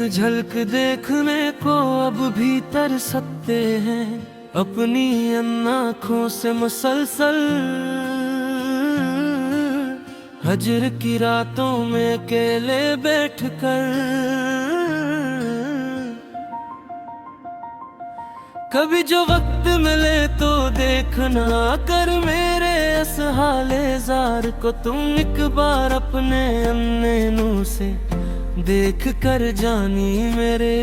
झलक देखने को अब भी तरसते हैं, अपनी आँखों से मुसलसल। हजर की रातों में अकेले बैठकर कभी जो वक्त मिले तो देखना कर मेरे इस हाले जार को। तुम एक बार अपने नैनों से देख कर जानी मेरे,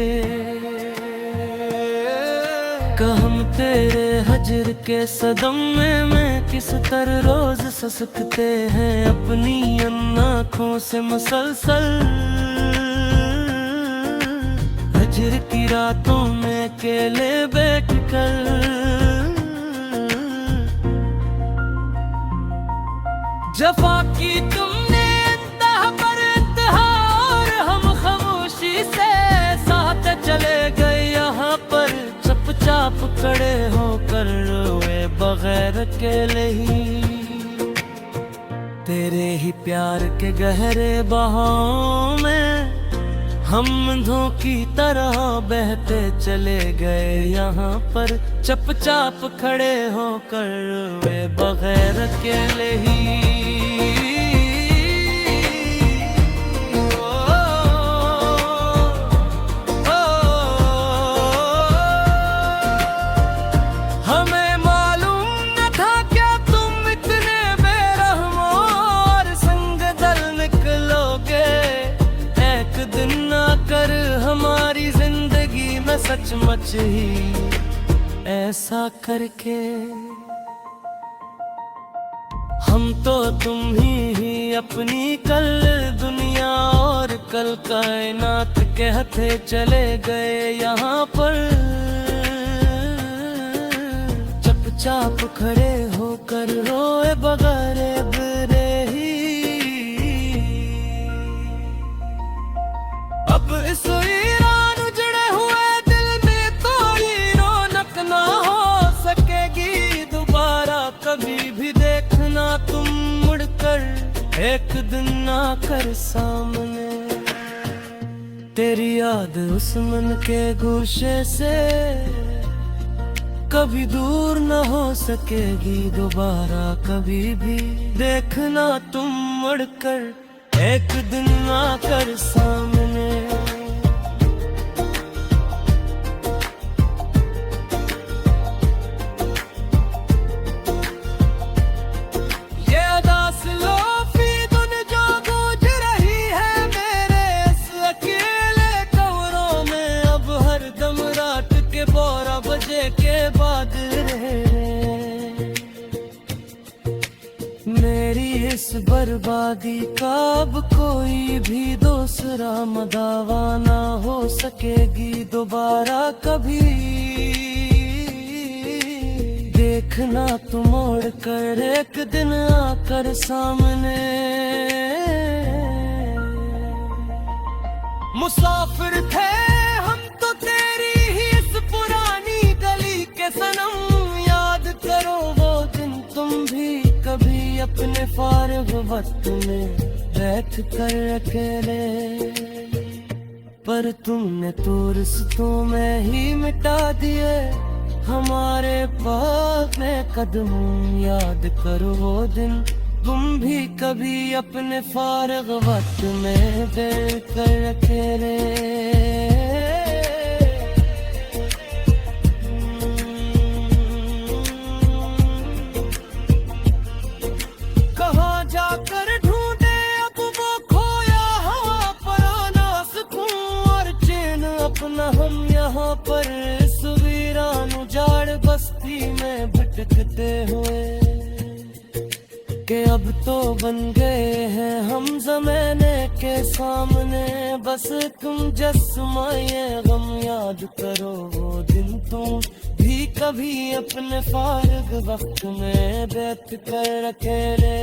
हम तेरे हजर के सदमे में किस तरह रोज ससकते हैं, अपनी आँखों से मुसलसल। हजर की रातों में अकेले बैठकर जफा की तुमने इंतहा पर इंतहा, और हम खामोशी से साथ चले गए यहाँ पर। चुपचाप खड़े होकर रोए बगैर अकेले ही, तेरे ही प्यार के गहरे बहाव में हम अंधों की तरह बहते चले गए यहाँ पर। चुपचाप खड़े होकर वे बगैर अकेले ही। हमें मालूम न था क्या तुम इतने बेरहम और संग दल निकलोगे। एक दिन कर हमारी जिंदगी में सचमुच ही ऐसा करके, हम तो तुम ही अपनी कल दुनिया और कल कायनात कहते चले गए यहाँ पर। चुपचाप खड़े होकर रोए बगैर बरे ही। अब इस वीरान उजड़े हुए दिल में थोड़ी रौनक ना हो सकेगी दोबारा कभी भी। देखना तुम मुड़कर एक दिन आकर सामने, तेरी याद उस मन के गोशे से कभी दूर न हो सकेगी दोबारा कभी भी। देखना तुम मुड़कर एक दिन आकर सामने। ये अदास लोफी धुन जो गूंज रही है मेरे इस अकेले कमरों में, अब हर दम रात के 12 बजे के बाद रहे। मेरी इस बर्बादी का अब कोई भी दूसरा मदावा ना हो सकेगी दोबारा कभी। देखना तुम मोड़ कर एक दिन आकर सामने। मुसाफिर थे हम तो तेरी ही इस पुरानी गली के सनम, याद करो वो दिन तुम भी कभी अपने फारिग वक्त में बैठ कर अकेले। पर तुमने तो रिश्तों में ही मिटा दिए हमारे पास में कदम। याद करो वो दिन तुम भी कभी अपने फारिग वक्त में बैठ कर अकेले। जाकर ढूंढे अब वो खोया हवा पर आना सुकून और चैन अपना, हम यहाँ पर इस वीरान उजाड़ बस्ती में भटकते हुए। कि अब तो बन गए हैं हम ज़माने के सामने, बस तुम जस्माए गम। याद करो वो दिन तुम भी कभी अपने फारिग वक्त में बैठ कर अकेले।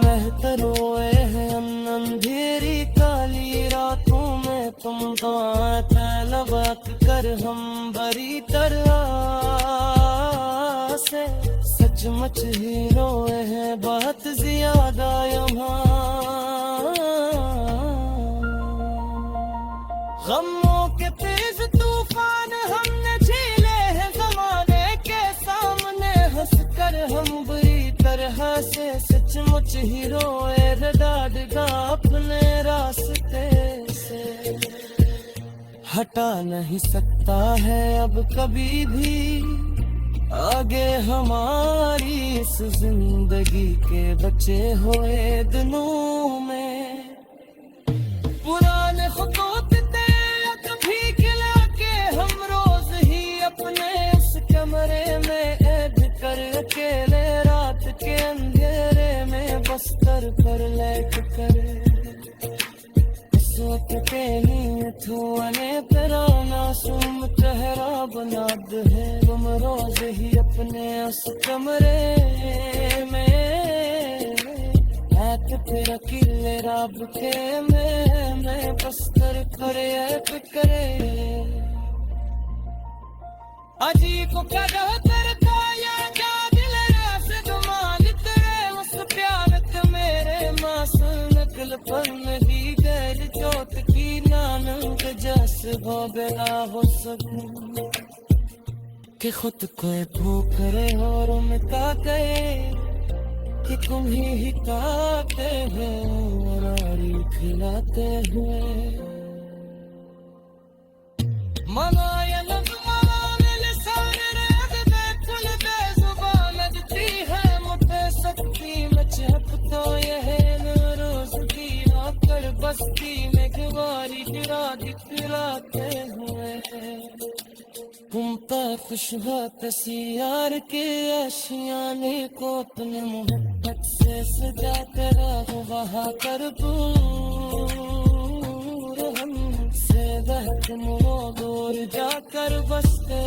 महतर रोए हैं अंधेरी काली रातों में, तुम लबक कर हम बरी तरह से सच सचमुच हीरोए हैं बहुत ज्यादा यहाँ। गमों के तेज तूफान हमने झेले हैं ज़माने के सामने, हंस कर हम बुरी तरह से सचमुच हीरोए डाढ़गा अपने रास्ते से। हटा नहीं सकता है अब कभी भी आगे हमारी इस जिंदगी के बचे हुए दिनों में। पुराने खतौत कभी खिला के हम रोज ही अपने उस कमरे में ऐब कर अकेले रात के अंधेरे में बस्तर पर लेट कर के नीयतों पराना सुम चेहरा बनाद है। तुम रोज ही अपने उस कमरे में ऐत फिर अकेले राब के मैं बस्तर करे ऐप करे। अजी को करो करता या क्या दिल रास गुमान तेरे उस प्यार के मेरे मासूम नकल पर मेरी गैर चोट की नानंग जस हो बेला हो सकूं कि खुद को भूखरे और उमका गए कि तुम ही हिकाते हो नारी खिलाते हुए। मनाया लफ्ज़ मनाने लिसान रेग दे कुल बेज़ुबान लगती है मुझे सकती मैं चहप तो यह रोज की आकर बस्ती में गवारी गिरा दिखलाते हुए। तुम पर खुश होते सियार के आशियाने को अपने मोहब्बत से सजा कर वहाँ कर दूर हमसे वह तुम वो दूर जाकर बसते।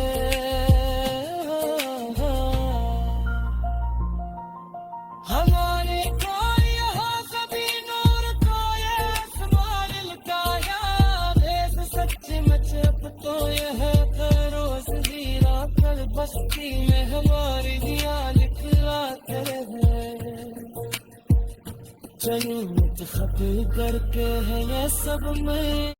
हमारे को यहाँ कभी नूर को ये आसमान लुटाया भेद सच्ची मचप तो यह रोज हीरा कर बस्ती में हमारी दिया लिखलाते हैं। चलो मुझ खबर करके है ये सब में